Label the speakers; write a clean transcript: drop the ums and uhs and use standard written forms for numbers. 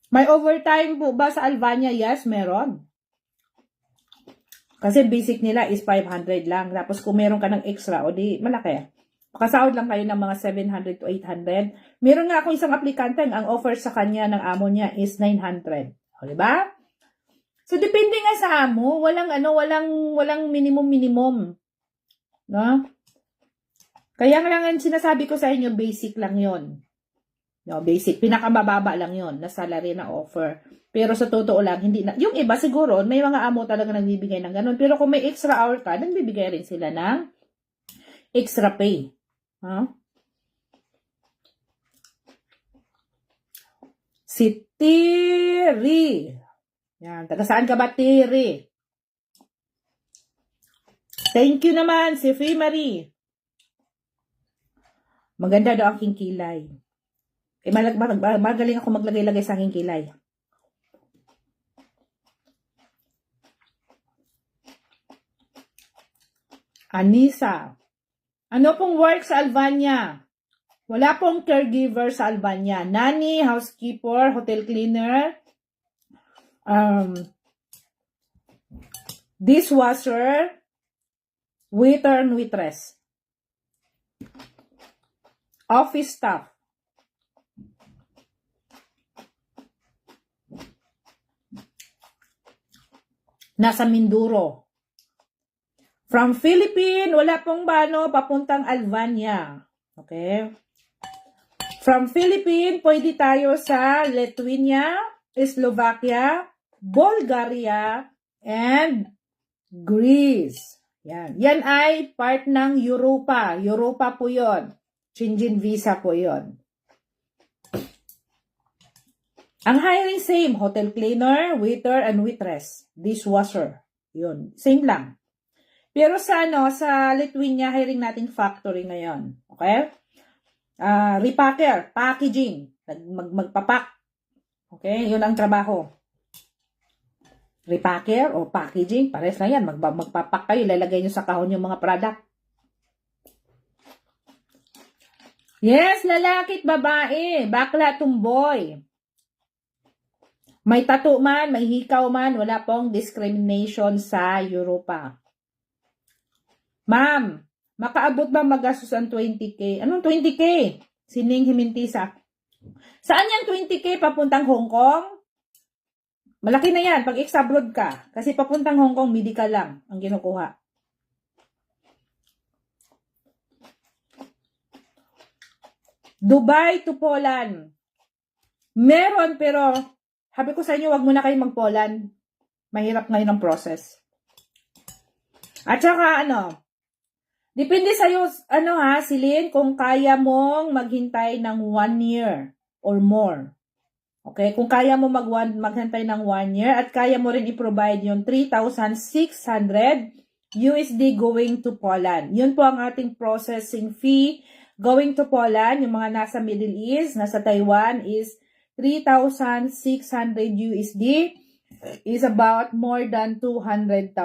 Speaker 1: May overtime po ba sa Albania? Yes, meron. Kasi basic nila is 500 lang. Tapos kung meron ka ng extra, o di malaki. Makasahod lang kayo ng mga 700 to 800. Meron nga akong isang aplikante, ang offer sa kanya ng amo niya is 900. O, diba? So, depende nga sa amo. Walang minimum. No? Kaya nga lang sinasabi ko sa inyo, basic lang yon. No, basic. Pinakamababa lang yon na salary na offer. Pero sa totoo lang, hindi na. Yung iba siguro, may mga amo talaga nagbibigay ng ganun. Pero kung may extra hour ka, nagbibigay rin sila ng extra pay. Huh? Si Tiri. Yan. Taga saan ka ba, Tiri? Thank you naman, si Free Marie. Maganda daw aking kilay. Magaling ako maglagay-lagay sa aking kilay. Anissa. Ano pong work sa Albania? Wala pong caregiver sa Albania. Nanny, housekeeper, hotel cleaner, dishwasher, waiter and waitress. Office staff. Nasa Mindoro. From Philippines, wala pong papuntang Albania. Okay? From Philippines, pwede tayo sa Lithuania, Slovakia, Bulgaria, and Greece. Yan. Yan ay part ng Europa. Europa po yon. Schengen visa po yon. Ang hiring same, hotel cleaner, waiter, and waitress. Dishwasher. Yun. Same lang. Pero sa Lithuania, hiring natin factory ngayon. Okay? Repacker, packaging, magpapak. Okay? Yun ang trabaho. Repacker o packaging, pares na yan. Magpapak kayo, lalagay nyo sa kahon yung mga product. Yes, lalaki at babae, bakla, tumboy. May tattoo man, may hikaw man, wala pong discrimination sa Europa. Ma'am, makaabot ba magastos ang 20K? Anong 20K? Sining Himintisa. Saan yung 20K papuntang Hong Kong? Malaki na yan pag ex-abroad ka. Kasi papuntang Hong Kong, medical lang ang kinukuha. Dubai to Poland. Meron, pero sabi ko sa inyo, wag muna kayo mag-Poland. Mahirap ngayon ang process. At saka depende sa'yo, Celine, kung kaya mong maghintay ng 1 year or more. Okay? Kung kaya mo maghintay ng 1 year at kaya mo rin i-provide yung 3,600 USD going to Poland. Yun po ang ating processing fee going to Poland. Yung mga nasa Middle East, nasa Taiwan is 3,600 USD is about more than 200,000.